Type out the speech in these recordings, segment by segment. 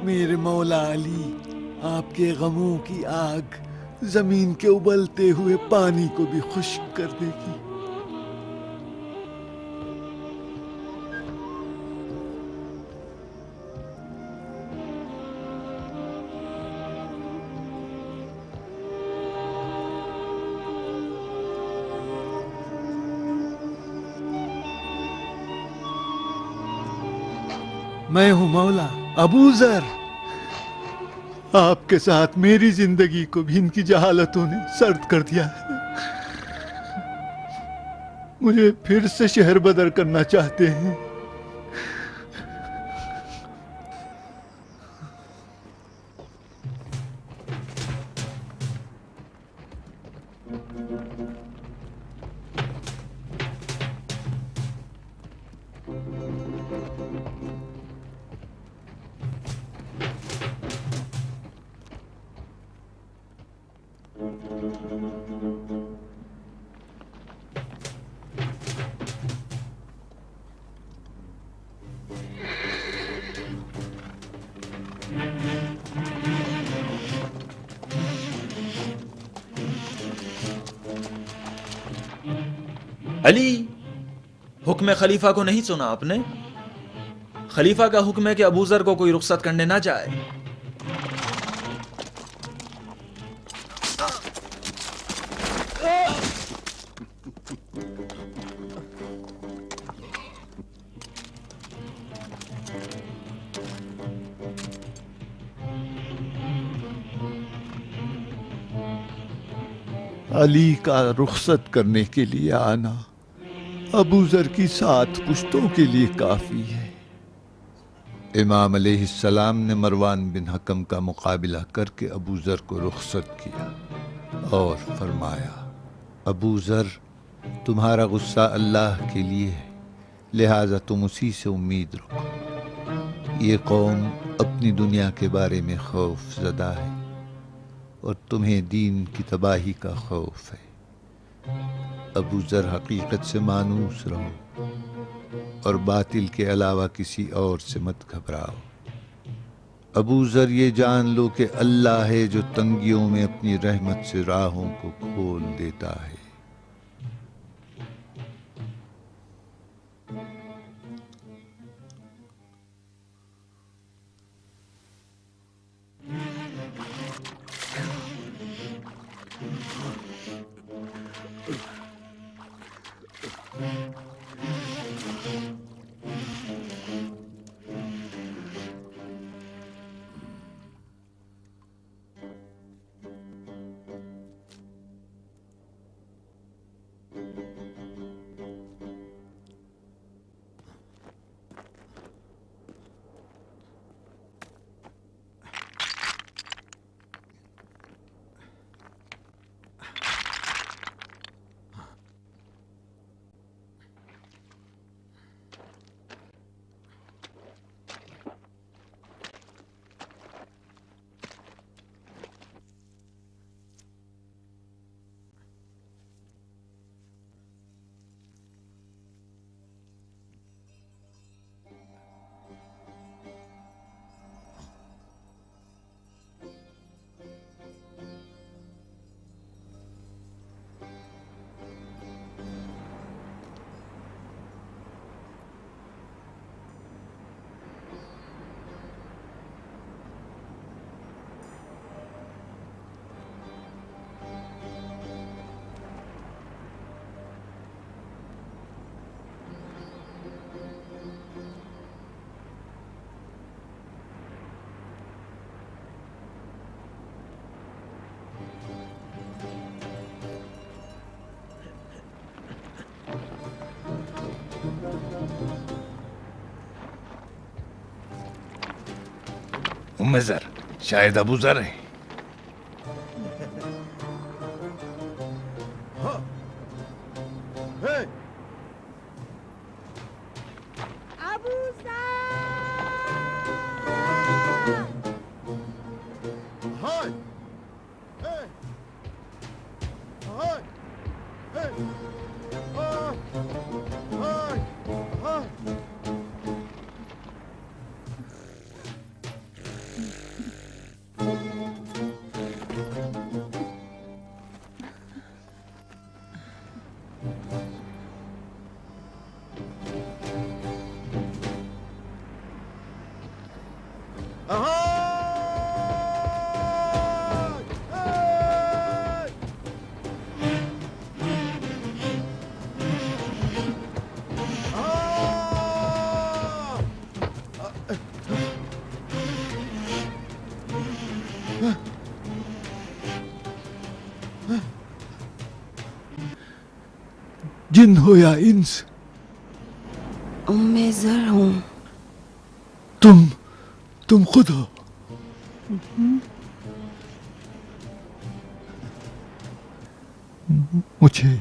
میرے مولا علی، آپ کے غموں کی آگ زمین کے ابلتے ہوئے پانی کو بھی خشک کر دے گی۔ میں ہوں مولا ابو ذر، آپ کے ساتھ میری زندگی کو بھی ان کی جہالتوں نے سرد کر دیا ہے۔ مجھے پھر سے شہر بدر کرنا چاہتے ہیں۔ علی، حکم خلیفہ کو نہیں سنا آپ نے؟ خلیفہ کا حکم ہے کہ ابو ذر کو کوئی رخصت کرنے نہ جائے۔ علی کا رخصت کرنے کے لیے آنا ابو ذر کی 7 پشتوں کے لیے کافی ہے۔ امام علیہ السلام نے مروان بن حکم کا مقابلہ کر کے ابو ذر کو رخصت کیا اور فرمایا، ابو ذر، تمہارا غصہ اللہ کے لیے ہے، لہٰذا تم اسی سے امید رکھو۔ یہ قوم اپنی دنیا کے بارے میں خوف زدہ ہے اور تمہیں دین کی تباہی کا خوف ہے۔ ابو ذر، حقیقت سے مانوس رہو اور باطل کے علاوہ کسی اور سے مت گھبراؤ۔ ابو ذر، یہ جان لو کہ اللہ ہے جو تنگیوں میں اپنی رحمت سے راہوں کو کھول دیتا ہے۔ ام ذر، شاید ابو ذر ہے۔ جن ہو یا انس؟ ام زر ہوں. تم خود ہو؟ مجھے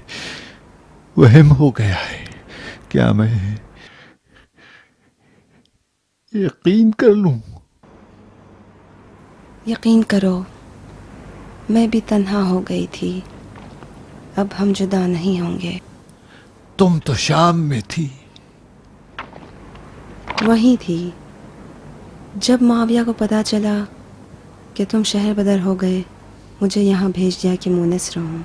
وہم ہو گیا ہے. کیا میں یقین کر لوں؟ یقین کرو، میں بھی تنہا ہو گئی تھی، اب ہم جدا نہیں ہوں گے. تم تو شام میں تھی. وہی تھی جب معاویہ کو پتا چلا کہ تم شہر بدر ہو گئے، مجھے یہاں بھیج دیا کہ مونس رہوں.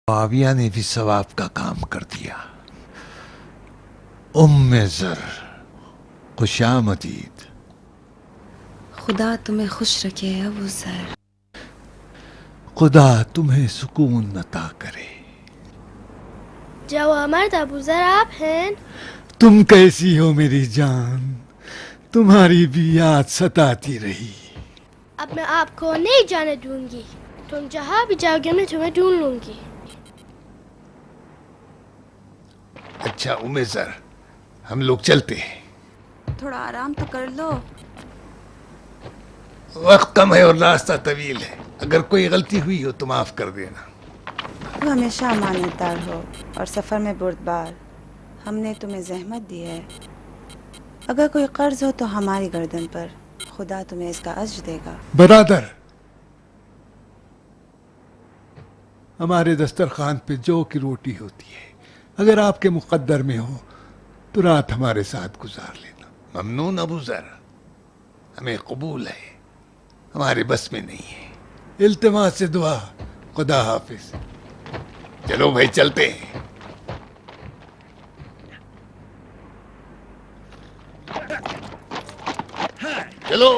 معاویہ نے بھی ثواب کا کام کر دیا. ام زر، خوش آمدید. خدا تمہیں خوش رکھے ابو ذر. خدا تمہیں سکون عطا کرے. جوامرد ابو ذر آپ ہیں؟ تم کیسی ہو میری جان؟ تمہاری بھی یاد ستاتی رہی. اب میں آپ کو نہیں جانے دوں گی، تم جہاں بھی جاؤ گے میں تمہیں ڈھونڈ لوں گی. اچھا ام زر، ہم لوگ چلتے ہیں. تھوڑا آرام تو کر لو. وقت کم ہے اور راستہ طویل ہے. اگر کوئی غلطی ہوئی ہو تو معاف کر دینا. تو ہمیشہ امانت دار ہو اور سفر میں بردبار. ہم نے تمہیں زحمت دی ہے. اگر کوئی قرض ہو تو ہماری گردن پر، خدا تمہیں اس کا اجر دے گا. برادر، ہمارے دسترخوان پہ جو کی روٹی ہوتی ہے، اگر آپ کے مقدر میں ہو تو رات ہمارے ساتھ گزار لینا. ممنون ابو ذر، ہمیں قبول ہے، ہمارے بس میں نہیں ہے. التماس سے دعا. خدا حافظ. چلو بھائی چلتے ہیں. چلو.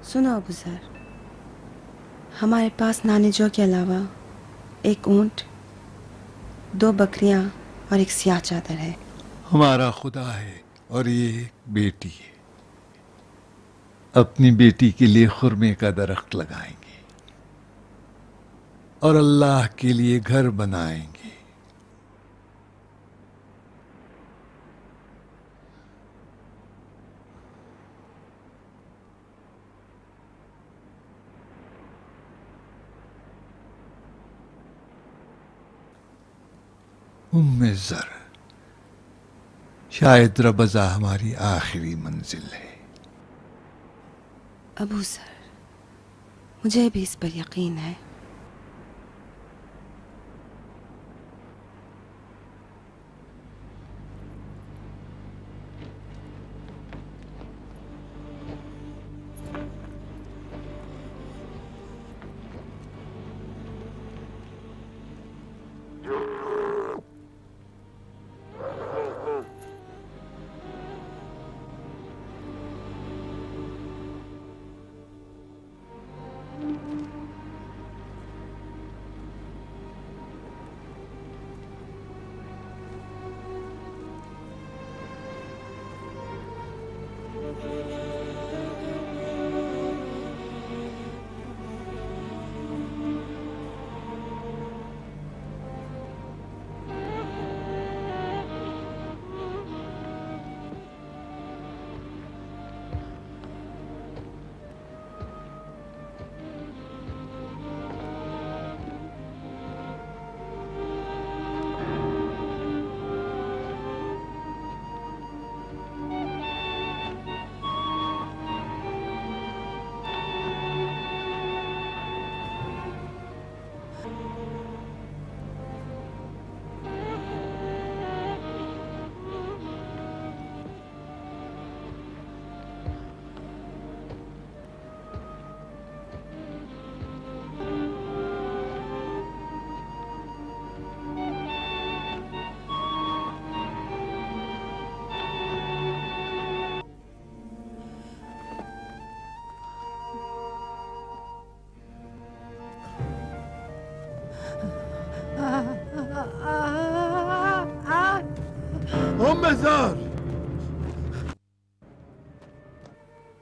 سنو ابو ذر، ہمارے پاس نانے جو کے علاوہ ایک اونٹ، 2 بکریاں اور ایک سیاہ چادر ہے. ہمارا خدا ہے اور یہ ایک بیٹی ہے. اپنی بیٹی کے لیے خرمے کا درخت لگائیں گے اور اللہ کے لیے گھر بنائیں گے. ام زر، شاید ربضا ہماری آخری منزل ہے. ابو ذر، مجھے بھی اس پر یقین ہے.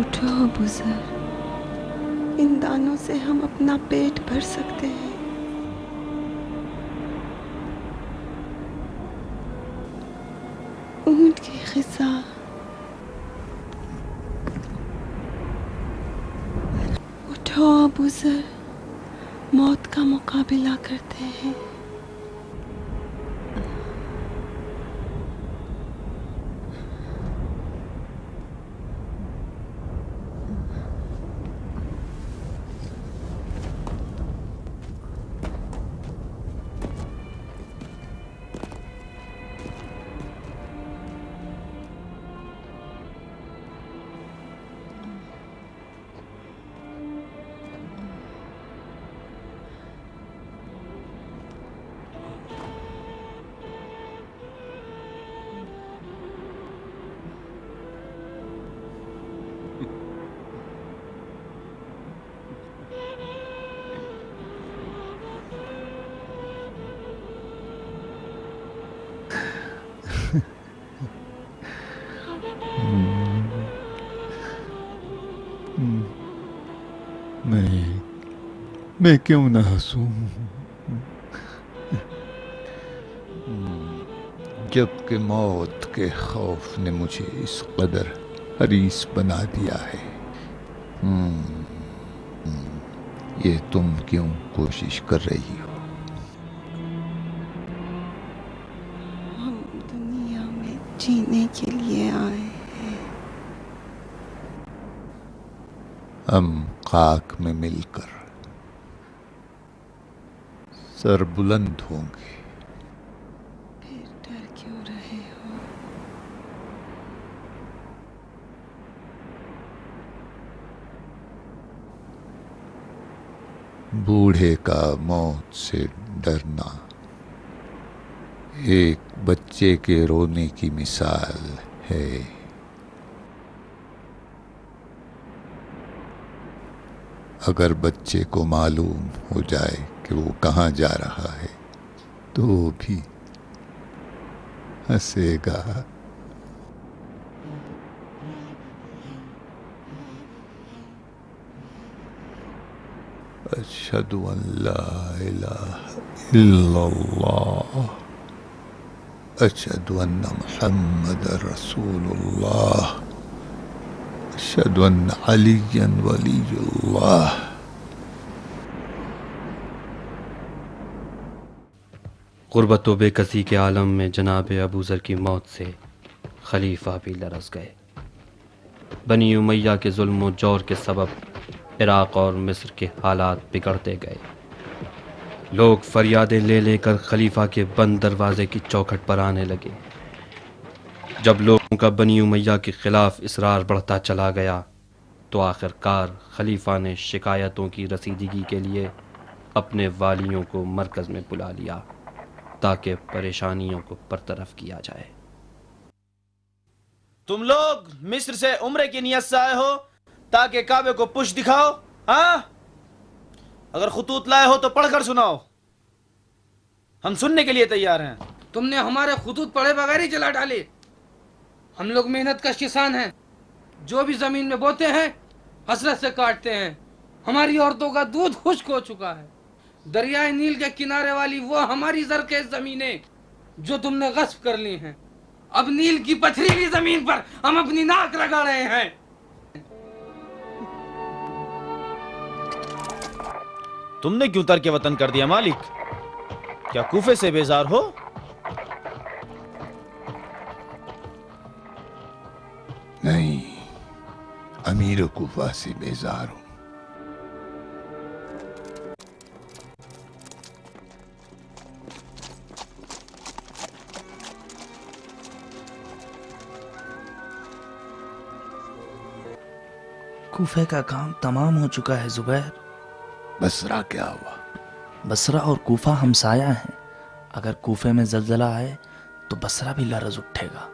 اٹھو ابو ذر، ان دانوں سے ہم اپنا پیٹ بھر سکتے ہیں۔ اونٹ کی غذا، اٹھو ابو ذر، موت کا مقابلہ کرتے ہیں۔ میں کیوں نہ ہنسوں جب کہ موت کے خوف نے مجھے اس قدر حریص بنا دیا ہے۔ یہ تم کیوں کوشش کر رہی ہو؟ ہم دنیا میں جینے کے لیے آئے ہیں۔ ہم خاک میں مل کر سر بلند ہوں گے۔ پھر ڈر کیوں رہے ہو؟ بوڑھے کا موت سے ڈرنا ایک بچے کے رونے کی مثال ہے۔ اگر بچے کو معلوم ہو جائے کہ وہ کہاں جا رہا ہے تو بھی ہنسے گا۔ اشہد ان لا الہ الا اللہ اشہد ان محمد رسول اللہ اشہد ان علی ولی اللہ۔ غربت و بے کسی کے عالم میں جناب ابو ذر کی موت سے خلیفہ بھی لرز گئے۔ بنی امیہ کے ظلم و جور کے سبب عراق اور مصر کے حالات بگڑتے گئے۔ لوگ فریادیں لے لے کر خلیفہ کے بند دروازے کی چوکھٹ پر آنے لگے۔ جب لوگوں کا بنی امیہ کے خلاف اصرار بڑھتا چلا گیا تو آخر کار خلیفہ نے شکایتوں کی رسیدگی کے لیے اپنے والیوں کو مرکز میں بلا لیا تاکہ پریشانیوں کو برطرف کیا جائے۔ تم لوگ مصر سے عمرے کی نیت سے آئے ہو تاکہ کعبے کو پشت دکھاؤ؟ ہاں، اگر خطوط لائے ہو تو پڑھ کر سناؤ، ہم سننے کے لیے تیار ہیں۔ تم نے ہمارے خطوط پڑھے بغیر ہی جلا ڈالے۔ ہم لوگ محنت کش کسان ہیں، جو بھی زمین میں بوتے ہیں حسرت سے کاٹتے ہیں۔ ہماری عورتوں کا دودھ خشک ہو چکا ہے۔ دریائے نیل کے کنارے والی وہ ہماری زرخیز زمینیں جو تم نے غصب کر لی ہیں، اب نیل کی پتھریلی زمین پر ہم اپنی ناک لگا رہے ہیں۔ تم نے کیوں ترک وطن کر دیا مالک؟ کیا کوفے سے بیزار ہو؟ نہیں، امیر کوفہ سے بیزار ہوں۔ کوفے کا کام تمام ہو چکا ہے زبیر۔ بصرہ کیا ہوا؟ بصرہ اور کوفہ ہمسایہ ہیں، اگر کوفے میں زلزلہ آئے تو بصرہ بھی لرز اٹھے گا۔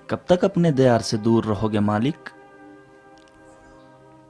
کب تک اپنے دیار سے دور رہو گے مالک؟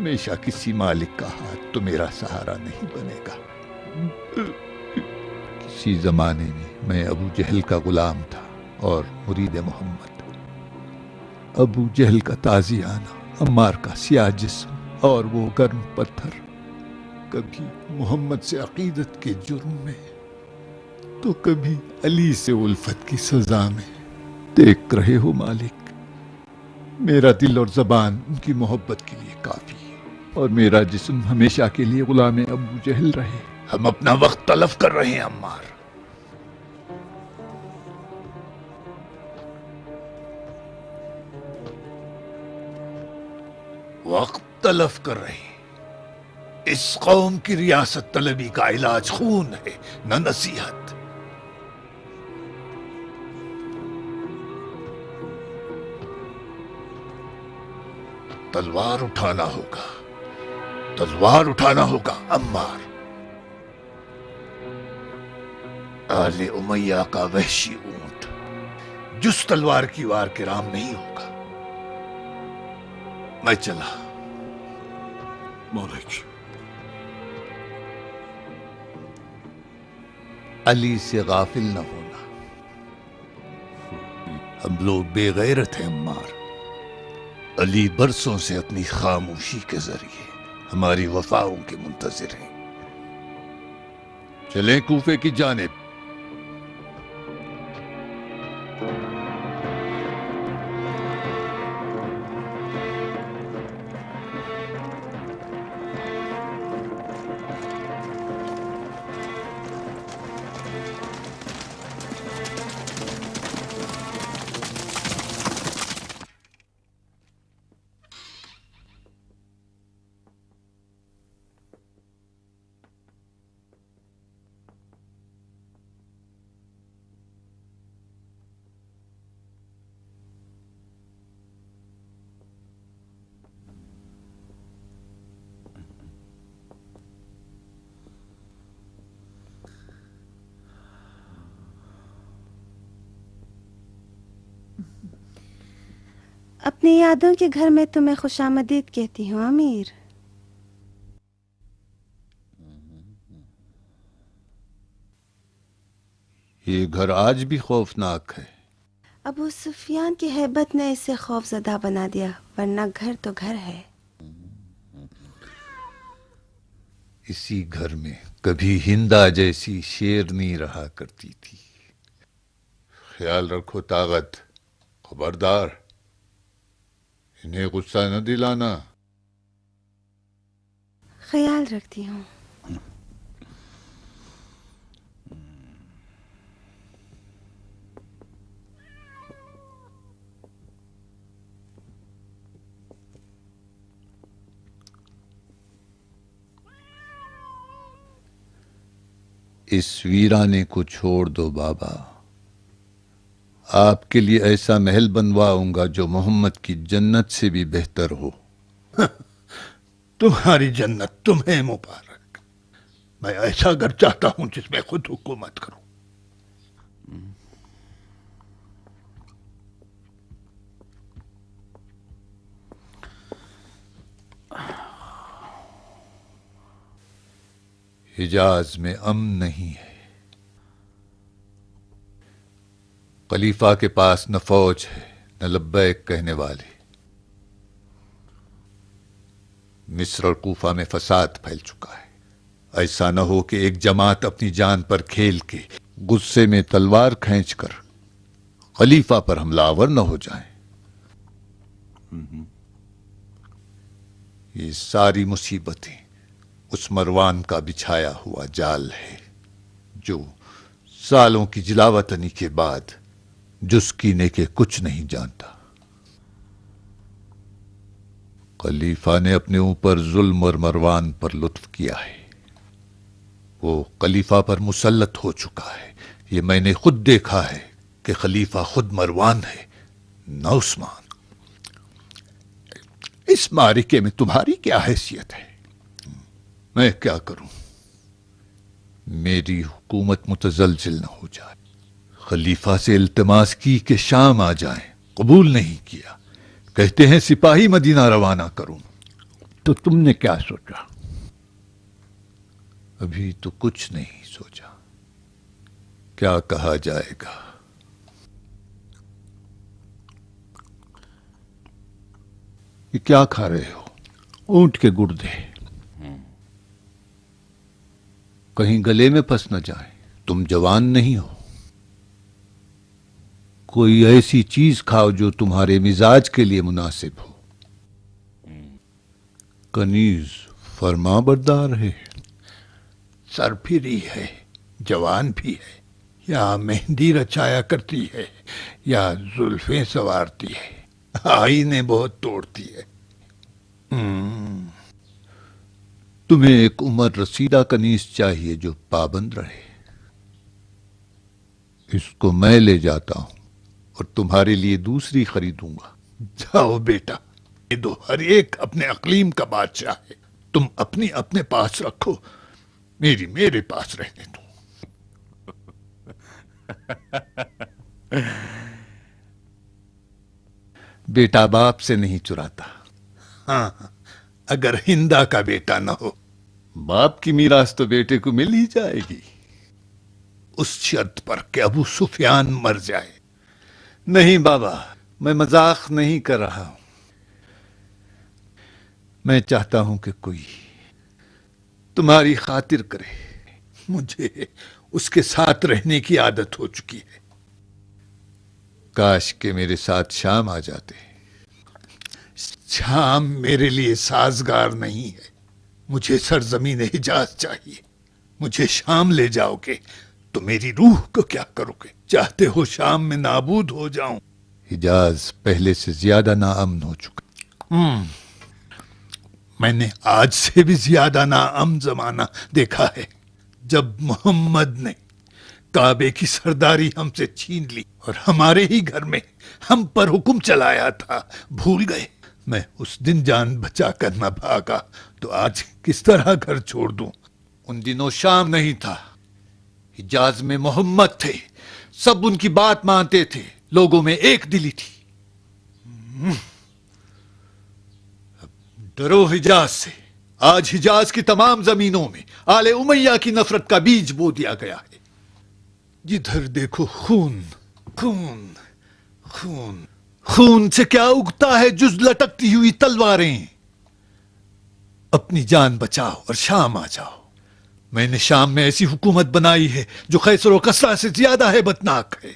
ہمیشہ کسی مالک کا ہاتھ تو میرا سہارا نہیں بنے گا۔ کسی زمانے میں ابو جہل کا غلام تھا اور مرید محمد۔ ابو جہل کا تازیانہ، عمار کا سیاہ جسم اور وہ گرم پتھر، کبھی محمد سے عقیدت کے جرم میں تو کبھی علی سے الفت کی سزا میں۔ دیکھ رہے ہو مالک، میرا دل اور زبان ان کی محبت کے لیے کافی ہے، اور میرا جسم ہمیشہ کے لیے غلام ابو جہل رہے۔ ہم اپنا وقت تلف کر رہے ہیں عمار۔ وقت تلف کر رہے ہیں۔ اس قوم کی ریاست طلبی کا علاج خون ہے، نہ نصیحت۔ تلوار اٹھانا ہوگا، تلوار اٹھانا ہوگا عمار۔ آل امیہ کا وحشی اونٹ جس تلوار کی وار کے رام نہیں ہوگا۔ میں چلا مالک، علی سے غافل نہ ہونا۔ ہم لوگ بے غیرت ہیں عمار۔ علی برسوں سے اپنی خاموشی کے ذریعے ہماری وفاؤں کے منتظر ہیں۔ چلیں کوفے کی جانب۔ اپنی یادوں کے گھر میں تمہیں خوش آمدید کہتی ہوں امیر۔ یہ گھر آج بھی خوفناک ہے۔ ابو سفیان کی ہیبت نے اسے خوف زدہ بنا دیا، ورنہ گھر تو گھر ہے۔ اسی گھر میں کبھی ہندا جیسی شیرنی رہا کرتی تھی۔ خیال رکھو طاقت، خبردار انہیں غصہ نہ دلانا۔ خیال رکھتی ہوں۔ اس ویرانے کو چھوڑ دو بابا، آپ کے لیے ایسا محل بنواؤں گا جو محمد کی جنت سے بھی بہتر ہو۔ تمہاری جنت تمہیں مبارک۔ میں ایسا گھر چاہتا ہوں جس میں خود حکومت کروں۔ حجاز میں امن نہیں ہے۔ خلیفہ کے پاس نہ فوج ہے نہ لبیک کہنے والے۔ مصر اور کوفہ میں فساد پھیل چکا ہے۔ ایسا نہ ہو کہ ایک جماعت اپنی جان پر کھیل کے غصے میں تلوار کھینچ کر خلیفہ پر حملہ آور نہ ہو جائیں۔ یہ ساری مصیبتیں اس مروان کا بچھایا ہوا جال ہے جو سالوں کی جلاوطنی کے بعد جس کینے کے کچھ نہیں جانتا۔ خلیفہ نے اپنے اوپر ظلم اور مروان پر لطف کیا ہے۔ وہ خلیفہ پر مسلط ہو چکا ہے۔ یہ میں نے خود دیکھا ہے کہ خلیفہ خود مروان ہے نہ عثمان۔ اس معرکے میں تمہاری کیا حیثیت ہے؟ میں کیا کروں؟ میری حکومت متزلزل نہ ہو جائے۔ خلیفہ سے التماس کی کہ شام آ جائیں، قبول نہیں کیا۔ کہتے ہیں سپاہی مدینہ روانہ کروں۔ تو تم نے کیا سوچا؟ ابھی تو کچھ نہیں سوچا. کیا کہا جائے گا؟ یہ کیا کھا رہے ہو؟ اونٹ کے گردے. کہیں گلے میں پھنس نہ جائیں. تم جوان نہیں ہو. کوئی ایسی چیز کھاؤ جو تمہارے مزاج کے لیے مناسب ہو. کنیز فرما بردار ہے، سرپھری ہے، جوان بھی ہے، یا مہندی رچایا کرتی ہے یا زلفیں سنوارتی ہے، آئینے بہت توڑتی ہے. تمہیں ایک عمر رسیدہ کنیز چاہیے جو پابند رہے. اس کو میں لے جاتا ہوں اور تمہارے لیے دوسری خریدوں گا. جاؤ بیٹا، یہ دو، ہر ایک اپنے اقلیم کا بادشاہ ہے. تم اپنی اپنے پاس رکھو، میری میرے پاس رہنے دو. بیٹا باپ سے نہیں چراتا. ہاں، اگر ہندا کا بیٹا نہ ہو، باپ کی میراث تو بیٹے کو مل ہی جائے گی، اس شرط پر کہ ابو سفیان مر جائے. نہیں بابا، میں مذاق نہیں کر رہا ہوں. میں چاہتا ہوں کہ کوئی تمہاری خاطر کرے. مجھے اس کے ساتھ رہنے کی عادت ہو چکی ہے. کاش کہ میرے ساتھ شام آ جاتے. شام میرے لیے سازگار نہیں ہے. مجھے سرزمین حجاز چاہیے. مجھے شام لے جاؤ گے تو میری روح کو کیا کرو گے؟ چاہتے ہو شام میں نابود ہو جاؤں؟ حجاز پہلے سے زیادہ ناامن ہو چکا. میں نے آج سے بھی زیادہ ناامن زمانہ دیکھا ہے، جب محمد نے کعبے کی سرداری ہم سے چھین لی اور ہمارے ہی گھر میں ہم پر حکم چلایا تھا. بھول گئے؟ میں اس دن جان بچا کر نہ بھاگا تو آج کس طرح گھر چھوڑ دوں؟ ان دنوں شام نہیں تھا، حجاز میں محمد تھے. سب ان کی بات مانتے تھے. لوگوں میں ایک دلی تھی. ڈرو حجاز سے. آج حجاز کی تمام زمینوں میں آل امیہ کی نفرت کا بیج بو دیا گیا ہے. جدھر دیکھو خون خون خون. خون سے کیا اگتا ہے جز لٹکتی ہوئی تلواریں. اپنی جان بچاؤ اور شام آ جاؤ. میں نے شام میں ایسی حکومت بنائی ہے جو خیسر و کسرا سے زیادہ ہیبتناک ہے،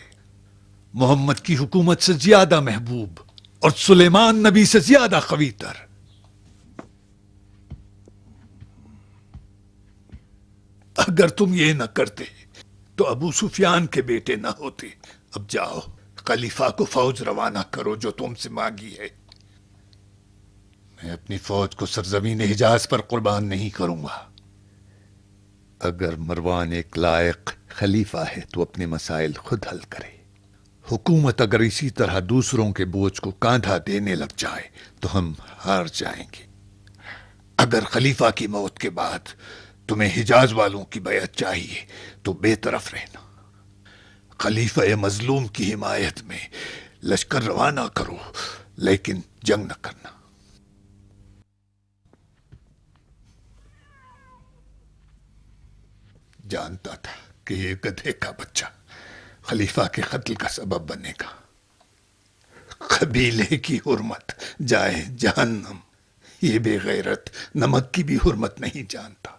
محمد کی حکومت سے زیادہ محبوب، اور سلیمان نبی سے زیادہ قوی تر. اگر تم یہ نہ کرتے تو ابو سفیان کے بیٹے نہ ہوتے. اب جاؤ، خلیفہ کو فوج روانہ کرو جو تم سے مانگی ہے. میں اپنی فوج کو سرزمین حجاز پر قربان نہیں کروں گا. اگر مروان ایک لائق خلیفہ ہے تو اپنے مسائل خود حل کرے. حکومت اگر اسی طرح دوسروں کے بوجھ کو کاندھا دینے لگ جائے تو ہم ہار جائیں گے. اگر خلیفہ کی موت کے بعد تمہیں حجاز والوں کی بیعت چاہیے تو بے طرف رہنا. خلیفہ مظلوم کی حمایت میں لشکر روانہ کرو، لیکن جنگ نہ کرنا. جانتا تھا کہ یہ گدھے کا بچہ خلیفہ کے قتل کا سبب بنے گا. قبیلے کی حرمت جائے جہنم. یہ بے غیرت نمک کی بھی حرمت نہیں جانتا.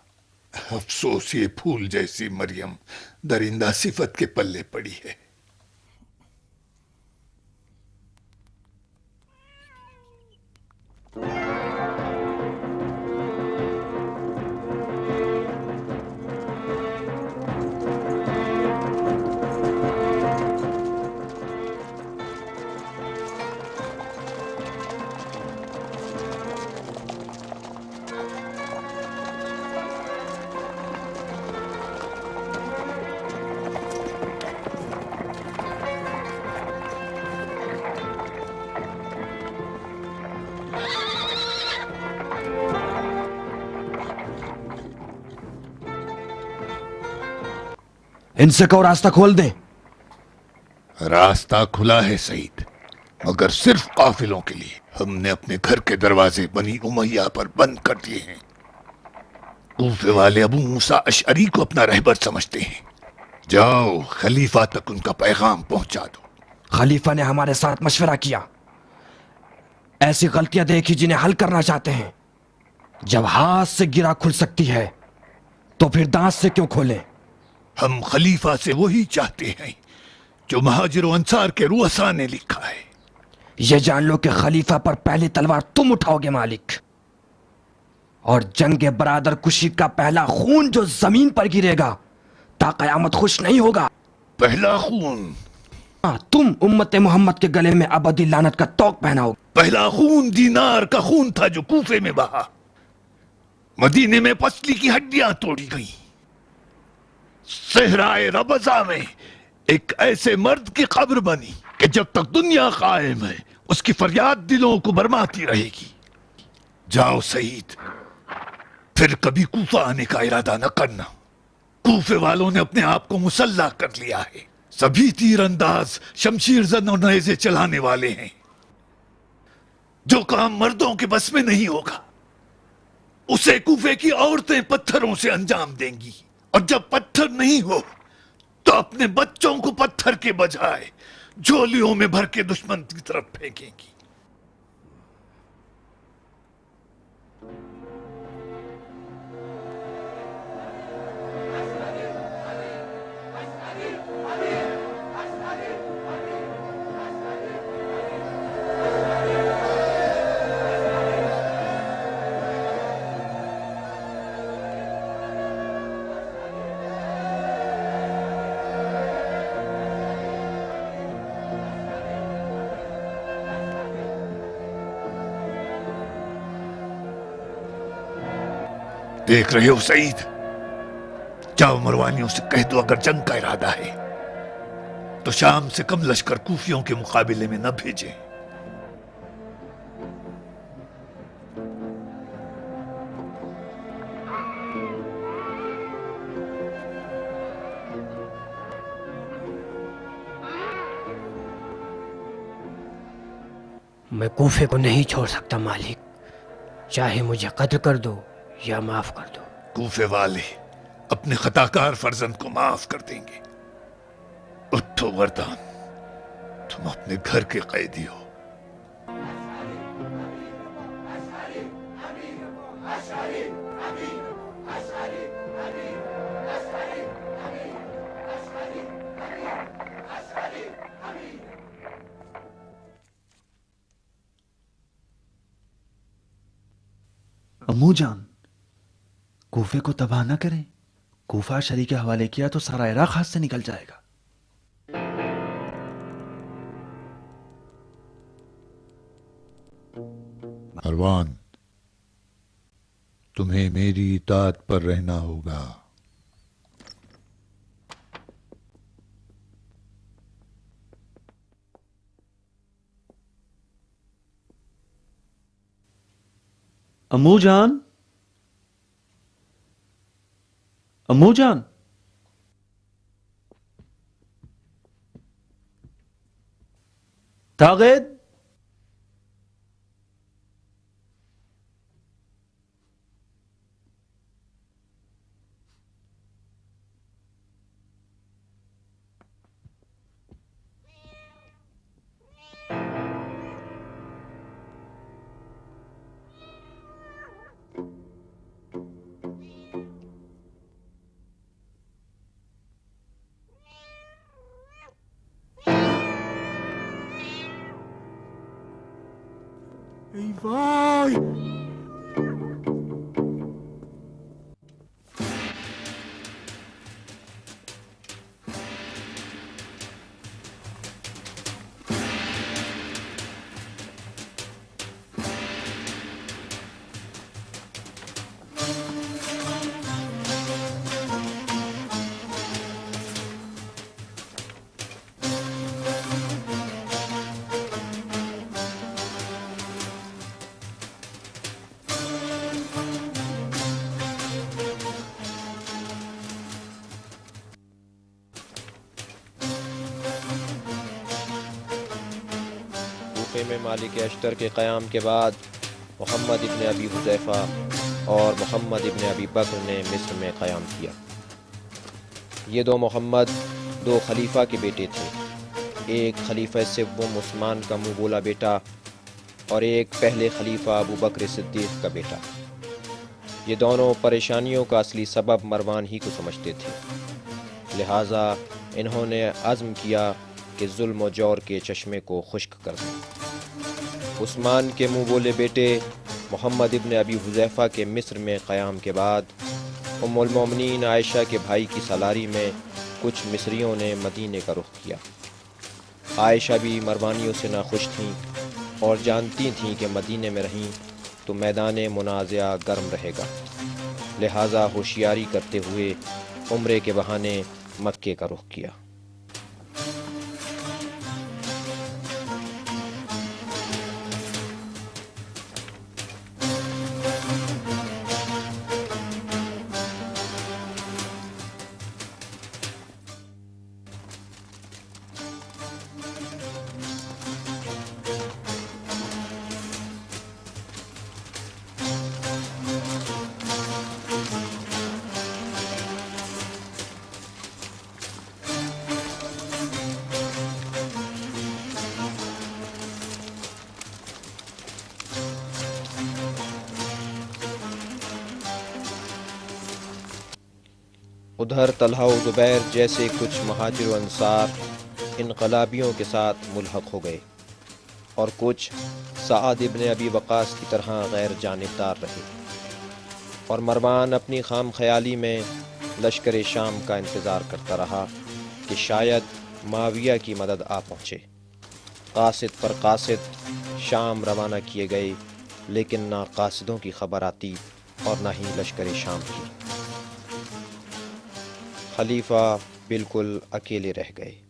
افسوس یہ پھول جیسی مریم درندہ صفت کے پلے پڑی ہے. ان سے کہو راستہ کھول دے. راستہ کھلا ہے سعید، مگر صرف قافلوں کے لیے. ہم نے اپنے گھر کے دروازے بنی امیہ پر بند کر دیے ہیں۔ کوفے والے ابو موسیٰ اشعری کو اپنا رہبر سمجھتے ہیں۔ جاؤ خلیفہ تک ان کا پیغام پہنچا دو۔ خلیفہ نے ہمارے ساتھ مشورہ کیا، ایسی غلطیاں دیکھی جنہیں حل کرنا چاہتے ہیں۔ جب ہاتھ سے گرا کھل سکتی ہے تو پھر دانت سے کیوں کھولیں؟ ہم خلیفہ سے وہی چاہتے ہیں جو مہاجر و انصار کے رؤساء نے لکھا ہے۔ یہ جان لو کہ خلیفہ پر پہلی تلوار تم اٹھاؤ گے مالک، اور جنگ برادر کشی کا پہلا خون جو زمین پر گرے گا تا قیامت خوش نہیں ہوگا۔ پہلا خون؟ تم امت محمد کے گلے میں ابدی لعنت کا توق پہناؤ گے۔ پہلا خون دینار کا خون تھا جو کوفے میں بہا۔ مدینے میں پسلی کی ہڈیاں توڑی گئیں۔ صحرائے ربضہ میں ایک ایسے مرد کی قبر بنی کہ جب تک دنیا قائم ہے اس کی فریاد دلوں کو برماتی رہے گی۔ جاؤ سعید، پھر کبھی کوفہ آنے کا ارادہ نہ کرنا۔ کوفے والوں نے اپنے آپ کو مسلح کر لیا ہے۔ سبھی تیر انداز، شمشیر زن اور نیزے چلانے والے ہیں۔ جو کام مردوں کے بس میں نہیں ہوگا اسے کوفے کی عورتیں پتھروں سے انجام دیں گی، اور جب پتھر نہیں ہو تو اپنے بچوں کو پتھر کے بجائے جھولیوں میں بھر کے دشمن کی طرف پھینکیں گی۔ دیکھ رہے ہو سعید، جاؤ مروانیوں سے کہہ دو اگر جنگ کا ارادہ ہے تو شام سے کم لشکر کوفیوں کے مقابلے میں نہ بھیجیں۔ میں کوفے کو نہیں چھوڑ سکتا مالک، چاہے مجھے قتل کر دو یا معاف کر دو۔ کوفے والے اپنے خطا کار فرزند کو معاف کر دیں گے۔ اٹھو وردان، تم اپنے گھر کے قیدی ہو۔ امو جان، کوفے کو تباہ نہ کریں۔ کوفہ شری کے حوالے کیا تو سارا عراق ہاتھ سے نکل جائے گا۔ مروان، تمہیں میری اطاعت پر رہنا ہوگا۔ امو جان، امو جان، تاغد، ای وای! کوفے میں مالک اشتر کے قیام کے بعد محمد ابن ابی حذیفہ اور محمد ابن ابی بکر نے مصر میں قیام کیا۔ یہ دو محمد دو خلیفہ کے بیٹے تھے، ایک خلیفہ سوم عثمان کا منہ بولا بیٹا اور ایک پہلے خلیفہ ابو بکر صدیق کا بیٹا۔ یہ دونوں پریشانیوں کا اصلی سبب مروان ہی کو سمجھتے تھے، لہٰذا انہوں نے عزم کیا کہ ظلم و جور کے چشمے کو خشک کر دیں۔ عثمان کے منہ بولے بیٹے محمد ابن ابی حذیفہ کے مصر میں قیام کے بعد ام المومنین عائشہ کے بھائی کی سالاری میں کچھ مصریوں نے مدینے کا رخ کیا۔ عائشہ بھی مروانیوں سے ناخوش تھیں اور جانتی تھیں کہ مدینے میں رہیں تو میدان منازعہ گرم رہے گا، لہٰذا ہوشیاری کرتے ہوئے عمرے کے بہانے مکے کا رخ کیا۔ ادھر طلحہ و زبیر جیسے کچھ مہاجر و انصار انقلابیوں کے ساتھ ملحق ہو گئے اور کچھ سعد ابن ابی وقاص کی طرح غیر جانبدار رہے، اور مروان اپنی خام خیالی میں لشکر شام کا انتظار کرتا رہا کہ شاید معاویہ کی مدد آ پہنچے۔ قاصد پر قاصد شام روانہ کیے گئے، لیکن نہ قاصدوں کی خبر آتی اور نہ ہی لشکر شام کی۔ خلیفہ بالکل اکیلے رہ گئے۔